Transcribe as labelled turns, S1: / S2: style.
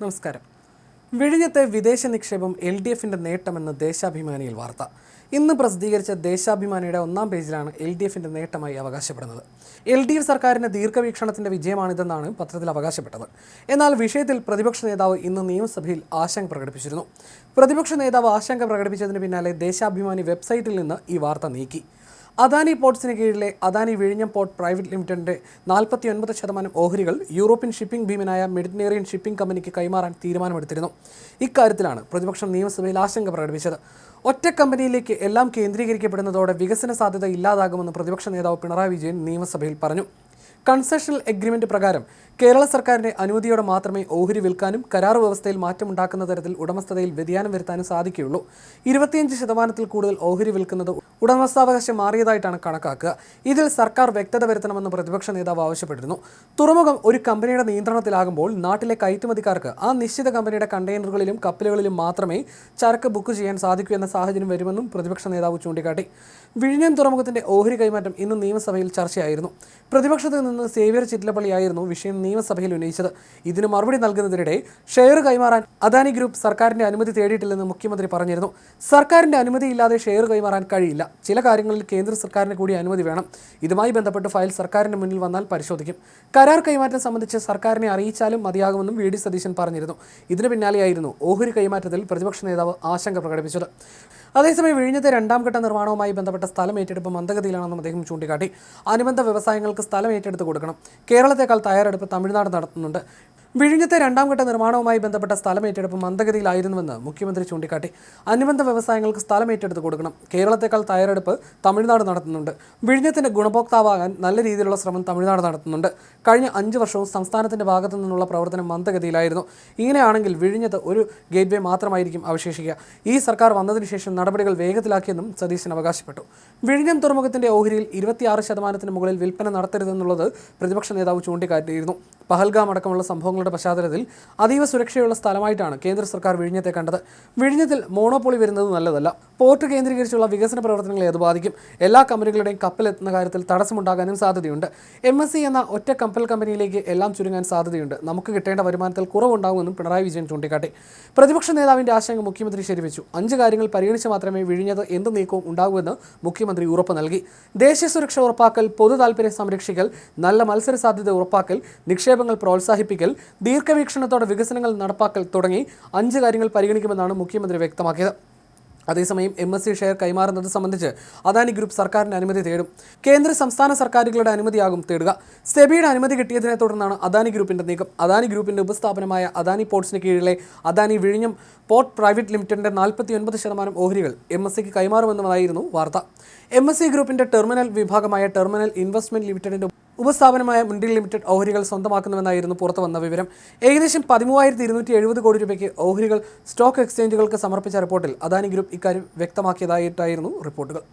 S1: നമസ്കാരം. വിഴിഞ്ഞത്തെ വിദേശ നിക്ഷേപം LDFിൻ്റെ നേട്ടമെന്ന് ദേശാഭിമാനിയിൽ വാർത്ത. ഇന്ന് പ്രസിദ്ധീകരിച്ച ദേശാഭിമാനിയുടെ ഒന്നാം പേജിലാണ് LDFിൻ്റെ നേട്ടമായി അവകാശപ്പെടുന്നത്. LDF സർക്കാരിൻ്റെ ദീർഘവീക്ഷണത്തിൻ്റെ വിജയമാണിതെന്നാണ് പത്രത്തിൽ അവകാശപ്പെട്ടത്. എന്നാൽ വിഷയത്തിൽ പ്രതിപക്ഷ നേതാവ് ഇന്ന് നിയമസഭയിൽ ആശങ്ക പ്രകടിപ്പിച്ചിരുന്നു. പ്രതിപക്ഷ നേതാവ് ആശങ്ക പ്രകടിപ്പിച്ചതിന് പിന്നാലെ ദേശാഭിമാനി വെബ്സൈറ്റിൽ നിന്ന് ഈ വാർത്ത നീക്കി. അദാനി പോർട്സിന് കീഴിലെ അദാനി വിഴിഞ്ഞം പോർട്ട് പ്രൈവറ്റ് ലിമിറ്റഡിൻ്റെ 49% ഓഹരികൾ യൂറോപ്യൻ ഷിപ്പിംഗ് ഭീമനായ മെഡിറ്ററേനിയൻ ഷിപ്പിംഗ് കമ്പനിക്ക് കൈമാറാൻ തീരുമാനമെടുത്തിരുന്നു. ഇക്കാര്യത്തിലാണ് പ്രതിപക്ഷം നിയമസഭയിൽ ആശങ്ക പ്രകടിപ്പിച്ചത്. ഒറ്റ കമ്പനിയിലേക്ക് എല്ലാം കേന്ദ്രീകരിക്കപ്പെടുന്നതോടെ വികസന സാധ്യത ഇല്ലാതാകുമെന്ന് പ്രതിപക്ഷ നേതാവ് പിണറായി വിജയൻ നിയമസഭയിൽ പറഞ്ഞു. കൺസെഷണൽ എഗ്രിമെന്റ് പ്രകാരം കേരള സർക്കാരിന്റെ അനുമതിയോടെ മാത്രമേ ഓഹരി വിൽക്കാനും കരാർ വ്യവസ്ഥയിൽ മാറ്റമുണ്ടാക്കുന്ന തരത്തിൽ ഉടമസ്ഥതയിൽ വ്യതിയാനം വരുത്താനും സാധിക്കുകയുള്ളൂ. 25% കൂടുതൽ ഓഹരി വിൽക്കുന്നത് ഉടമസ്ഥാവകാശം മാറിയതായിട്ടാണ് കണക്കാക്കുക. ഇതിൽ സർക്കാർ വ്യക്തത വരുത്തണമെന്ന് പ്രതിപക്ഷ നേതാവ് ആവശ്യപ്പെട്ടിരുന്നു. തുറമുഖം ഒരു കമ്പനിയുടെ നിയന്ത്രണത്തിലാകുമ്പോൾ നാട്ടിലെ കയറ്റുമതിക്കാർക്ക് ആ നിശ്ചിത കമ്പനിയുടെ കണ്ടെയ്നറുകളിലും കപ്പലുകളിലും മാത്രമേ ചരക്ക് ബുക്ക് ചെയ്യാൻ സാധിക്കൂ എന്ന സാഹചര്യം വരുമെന്നും പ്രതിപക്ഷ നേതാവ് ചൂണ്ടിക്കാട്ടി. വിഴിഞ്ഞം തുറമുഖത്തിന്റെ ഓഹരി കൈമാറ്റം ഇന്ന് നിയമസഭയിൽ ചർച്ചയായിരുന്നു. പ്രതിപക്ഷത്ത് നിന്ന് സേവ്യർ ചിറ്റലപ്പള്ളിയായിരുന്നു വിഷയം നിയമസഭയിൽ ഉന്നയിച്ചത്. ഇതിന് മറുപടി നൽകുന്നതിനിടെ ഷെയർ കൈമാറാൻ അദാനി ഗ്രൂപ്പ് സർക്കാരിന്റെ അനുമതി തേടിയിട്ടില്ലെന്ന് മുഖ്യമന്ത്രി പറഞ്ഞിരുന്നു. സർക്കാരിന്റെ അനുമതിയില്ലാതെ ഷെയർ കൈമാറാൻ കഴിയില്ല. ചില കാര്യങ്ങളിൽ കേന്ദ്ര സർക്കാരിന് കൂടി അനുമതി വേണം. ഇതുമായി ബന്ധപ്പെട്ട് ഫയൽ സർക്കാരിന്റെ മുന്നിൽ വന്നാൽ പരിശോധിക്കും. കരാർ കൈമാറ്റം സംബന്ധിച്ച് സർക്കാരിനെ അറിയിച്ചാലും മതിയാകുമെന്നും VD സതീശൻ പറഞ്ഞിരുന്നു. ഇതിന് പിന്നാലെയായിരുന്നു ഓഹരി കൈമാറ്റത്തിൽ പ്രതിപക്ഷ നേതാവ് ആശങ്ക പ്രകടിപ്പിച്ചത്. അതേസമയം വിഴിഞ്ഞത്തെ രണ്ടാം ഘട്ട നിർമ്മാണവുമായി ബന്ധപ്പെട്ട സ്ഥലം ഏറ്റെടുപ്പ് മന്ദഗതിയിലാണെന്നും അദ്ദേഹം ചൂണ്ടിക്കാട്ടി. അനുബന്ധ വ്യവസായങ്ങൾക്ക് സ്ഥലം ഏറ്റെടുത്ത് കൊടുക്കണം. കേരളത്തെക്കാൾ തയ്യാറെടുപ്പ് തമിഴ്നാട് നടത്തുന്നുണ്ട്. വിഴിഞ്ഞത്തെ രണ്ടാം ഘട്ട നിർമ്മാണവുമായി ബന്ധപ്പെട്ട സ്ഥലം ഏറ്റെടുപ്പ് മന്ദഗതിയിലായിരുന്നുവെന്ന് മുഖ്യമന്ത്രി ചൂണ്ടിക്കാട്ടി. അനുബന്ധ വ്യവസായങ്ങൾക്ക് സ്ഥലം ഏറ്റെടുത്ത് കൊടുക്കണം. കേരളത്തെക്കാൾ തയ്യാറെടുപ്പ് തമിഴ്നാട് നടത്തുന്നുണ്ട്. വിഴിഞ്ഞത്തിന്റെ ഗുണഭോക്താവാകാൻ നല്ല രീതിയിലുള്ള ശ്രമം തമിഴ്നാട് നടത്തുന്നുണ്ട്. കഴിഞ്ഞ 5 വർഷവും സംസ്ഥാനത്തിന്റെ ഭാഗത്തു നിന്നുള്ള പ്രവർത്തനം മന്ദഗതിയിലായിരുന്നു. ഇങ്ങനെയാണെങ്കിൽ വിഴിഞ്ഞത്ത് ഒരു ഗേറ്റ്വേ മാത്രമായിരിക്കും അവശേഷിക്കുക. ഈ സർക്കാർ വന്നതിന് ശേഷം നടപടികൾ വേഗത്തിലാക്കിയെന്നും സതീശൻ അവകാശപ്പെട്ടു. വിഴിഞ്ഞം തുറമുഖത്തിന്റെ ഓഹരിയിൽ 26% മുകളിൽ വിൽപ്പന നടത്തരുതെന്നുള്ളത് പ്രതിപക്ഷ നേതാവ് ചൂണ്ടിക്കാട്ടിയിരുന്നു. പഹൽഗാം അടക്കമുള്ള സംഭവങ്ങളുടെ പശ്ചാത്തലത്തിൽ അതീവ സുരക്ഷയുള്ള സ്ഥലമായിട്ടാണ് കേന്ദ്ര സർക്കാർ വിഴിഞ്ഞത്തെ കണ്ടത്. വിഴിഞ്ഞത്തിൽ മോണോപ്പൊളി വരുന്നത് നല്ലതല്ല. പോർട്ട് കേന്ദ്രീകരിച്ചുള്ള വികസന പ്രവർത്തനങ്ങളെ അത് ബാധിക്കും. എല്ലാ കമ്പനികളുടെയും കപ്പലെത്തുന്ന കാര്യത്തിൽ തടസ്സമുണ്ടാകാനും സാധ്യതയുണ്ട്. MSC എന്ന ഒറ്റ കപ്പൽ കമ്പനിയിലേക്ക് എല്ലാം ചുരുങ്ങാൻ സാധ്യതയുണ്ട്. നമുക്ക് കിട്ടേണ്ട വരുമാനത്തിൽ കുറവുണ്ടാകുമെന്നും പിണറായി വിജയൻ ചൂണ്ടിക്കാട്ടി. പ്രതിപക്ഷ നേതാവിന്റെ ആശങ്ക മുഖ്യമന്ത്രി ശരിവെച്ചു. 5 കാര്യങ്ങൾ പരിഗണിച്ച് മാത്രമേ വിഴിഞ്ഞത് എന്ത് നീക്കവും ഉണ്ടാകുമെന്ന് മുഖ്യമന്ത്രി ഉറപ്പ് നൽകി. ദേശീയ സുരക്ഷ ഉറപ്പാക്കൽ, പൊതു താൽപര്യം സംരക്ഷിക്കൽ, നല്ല മത്സര സാധ്യത ഉറപ്പാക്കൽ, നിക്ഷേപങ്ങൾ പ്രോത്സാഹിപ്പിക്കൽ, ദീർഘവീക്ഷണത്തോടെ വികസനങ്ങൾ നടപ്പാക്കൽ തുടങ്ങി 5 കാര്യങ്ങൾ പരിഗണിക്കുമെന്നാണ് മുഖ്യമന്ത്രി വ്യക്തമാക്കിയത്. അതേസമയം MSC ഷെയർ കൈമാറുന്നത് സംബന്ധിച്ച് അദാനി ഗ്രൂപ്പ് സർക്കാരിൻ്റെ അനുമതി തേടും. കേന്ദ്ര സംസ്ഥാന സർക്കാരുകളുടെ അനുമതിയാകും തേടുക. സെബിയുടെ അനുമതി കിട്ടിയതിനെ തുടർന്നാണ് അദാനി ഗ്രൂപ്പിന്റെ നീക്കം. അദാനി ഗ്രൂപ്പിന്റെ ഉപസ്ഥാപനമായ അദാനി പോർട്സിന് കീഴിലെ അദാനി വിഴിഞ്ഞം പോർട്ട് പ്രൈവറ്റ് ലിമിറ്റഡിന്റെ 49% ഓഹരികൾ MSCക്ക് കൈമാറുമെന്നതായിരുന്നു വാർത്ത. MSC ഗ്രൂപ്പിന്റെ ടെർമിനൽ വിഭാഗമായ ടെർമിനൽ ഇൻവെസ്റ്റ്മെന്റ് ലിമിറ്റഡിന്റെ ഉപസ്ഥാപനമായ മുണ്ടിൽ ലിമിറ്റഡ് ഓഹരികൾ സ്വന്തമാക്കുന്നുവെന്നായിരുന്നു പുറത്തുവന്ന വിവരം. ഏകദേശം 13,270 കോടി രൂപയ്ക്ക് ഓഹരികൾ സ്റ്റോക്ക് എക്സ്ചേഞ്ചുകൾക്ക് സമർപ്പിച്ച റിപ്പോർട്ടിൽ അദാനി ഗ്രൂപ്പ് ഇക്കാര്യം വ്യക്തമാക്കിയതായിട്ടായിരുന്നു റിപ്പോർട്ടുകൾ.